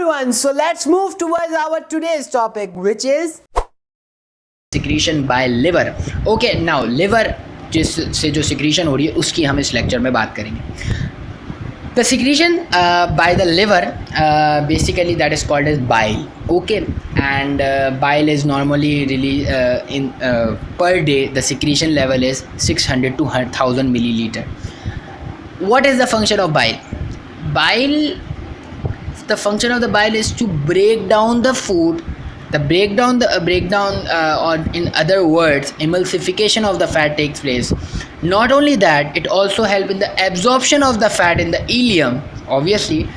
everyone, so let's move towards our today's topic, which is secretion bye liver. Okay, now liver जिससे जो secretion हो रही है उसकी हम इस लेक्चर में बात करेंगे. The secretion by the liver basically that is called as bile. Okay, and bile is normally released in per day. The secretion level is 600 to 1000 milliliter. What is the function of bile? The function of the bile is to break down the food. The breakdown, or in other words, emulsification of the fat takes place. Not only that, it also helps in the absorption of the fat in the ileum. Obviously,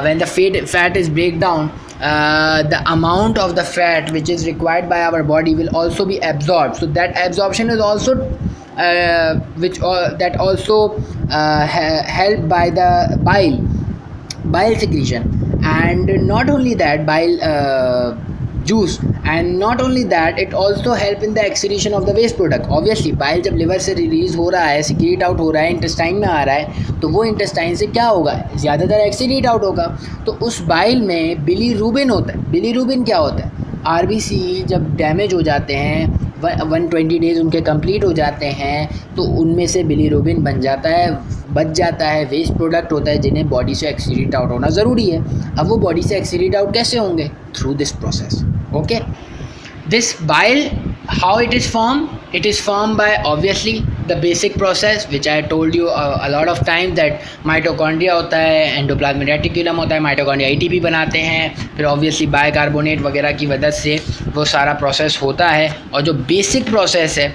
when the fat is break down, the amount of the fat which is required by our body will also be absorbed. So that absorption is also that also helped by the bile secretion, and not only that, bile juice, and not only that, it also help in the excretion of the waste product. Obviously bile जब liver से release हो रहा है, secrete out हो रहा है, intestine में आ रहा है, तो वो intestine से क्या होगा, ज़्यादातर excrete out होगा. तो उस bile में bilirubin होता है. bilirubin क्या होता है? RBC जब डैमेज हो जाते हैं, 120 डेज उनके कंप्लीट हो जाते हैं, तो उनमें से बिलीरूबिन बच जाता है, वेस्ट प्रोडक्ट होता है जिन्हें बॉडी से एक्सीडेट आउट होना ज़रूरी है. अब वो बॉडी से एक्सीडेट आउट कैसे होंगे? Through this process. Okay, this bile, how it is formed by obviously the basic process which I told you a lot of times, that mitochondria होता है, एंडोप्लाज्मिक रेटिकुलम होता है, माइटोकॉन्ड्रिया ATP बनाते हैं, फिर obviously बाइकार्बोनेट वगैरह की वजह से वो सारा प्रोसेस होता है. और जो बेसिक प्रोसेस है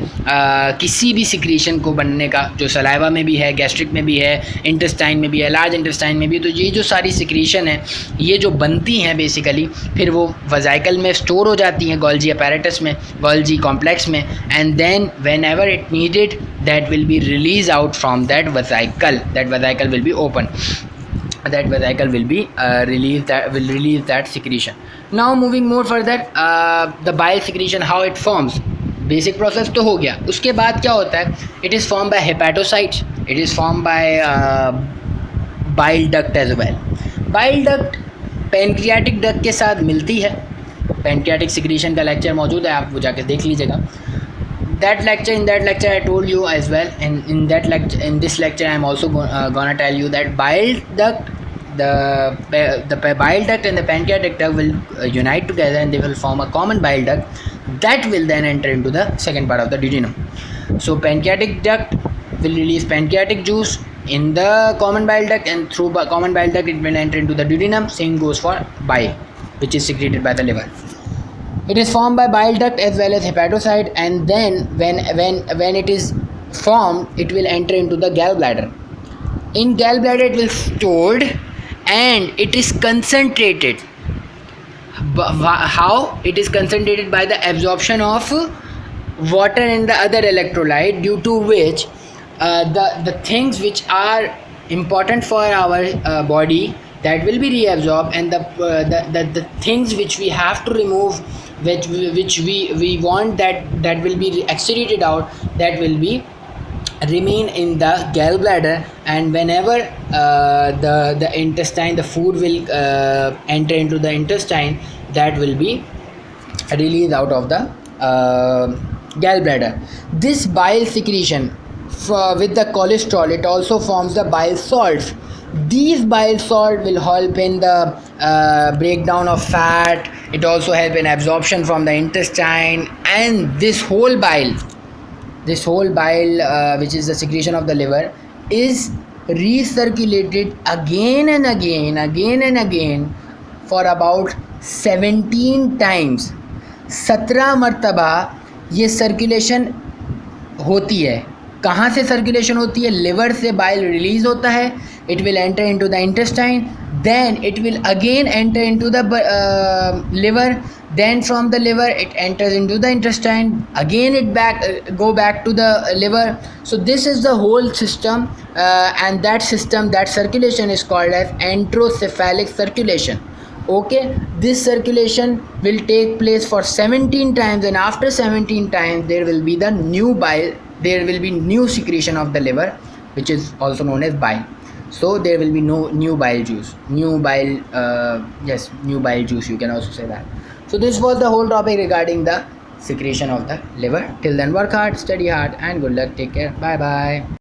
किसी भी सिक्रीशन को बनने का, जो सलाइवा में भी है, गैस्ट्रिक में भी है, इंटेस्टाइन में भी है, लार्ज इंटेस्टाइन में भी, तो ये जो सारी सिक्रीशन है ये जो बनती हैं बेसिकली फिर वो वजाइकल में स्टोर हो जाती हैं, गोल्जी अपैरेटस में, गोल्जी कॉम्प्लेक्स में, and then whenever it needed, that will be released out from that vesicle. That vesicle will be open. That vesicle will be release that secretion. Now moving more further, the bile secretion, how it forms. Basic process तो हो गया. उसके बाद क्या होता है? It is formed by hepatocytes. It is formed by bile duct as well. Bile duct pancreatic duct के साथ मिलती है. पैनक्रियाटिक सिक्रीशन का लेक्चर मौजूद है, आप वो जाके देख लीजिएगा. In that lecture I told you as well, and in this lecture I am also gonna tell you that bile duct, the bile duct and the pancreatic duct will unite together, and they will form a common bile duct that will then enter into the second part of the duodenum. So pancreatic duct will release pancreatic juice in the common bile duct, and through common bile duct it will enter into the duodenum. Same goes for bile, which is secreted by the liver. It is formed by bile duct as well as hepatocyte, and then when it is formed, it will enter into the gallbladder. In gallbladder, it will stored and it is concentrated. How it is concentrated? By the absorption of water and the other electrolyte, due to which the things which are important for our body, that will be reabsorbed, and the things which we have to remove, which we want that will be excreted out, that will be remain in the gallbladder. And whenever the intestine, the food will enter into the intestine, that will be released out of the gallbladder. This bile secretion with the cholesterol, it also forms the bile salts. These bile salt will help in the breakdown of fat. It also help in absorption from the intestine, and this whole bile which is the secretion of the liver, is recirculated again and again for about 17 times. 17 मरतबा ये circulation होती है. कहाँ से circulation होती है? Liver से bile release होता है, it will enter into the intestine, then it will again enter into the liver, then from the liver it enters into the intestine, again it go back to the liver. So this is the whole system, and that circulation is called as enterocephalic circulation. Okay, this circulation will take place for 17 times, and after 17 times there will be new secretion of the liver, which is also known as bile. so there will be no new bile juice, new bile, yes, new bile juice, you can also say that. So this was the whole topic regarding the secretion of the liver. Till then, work hard, study hard, and good luck. Take care. Bye bye.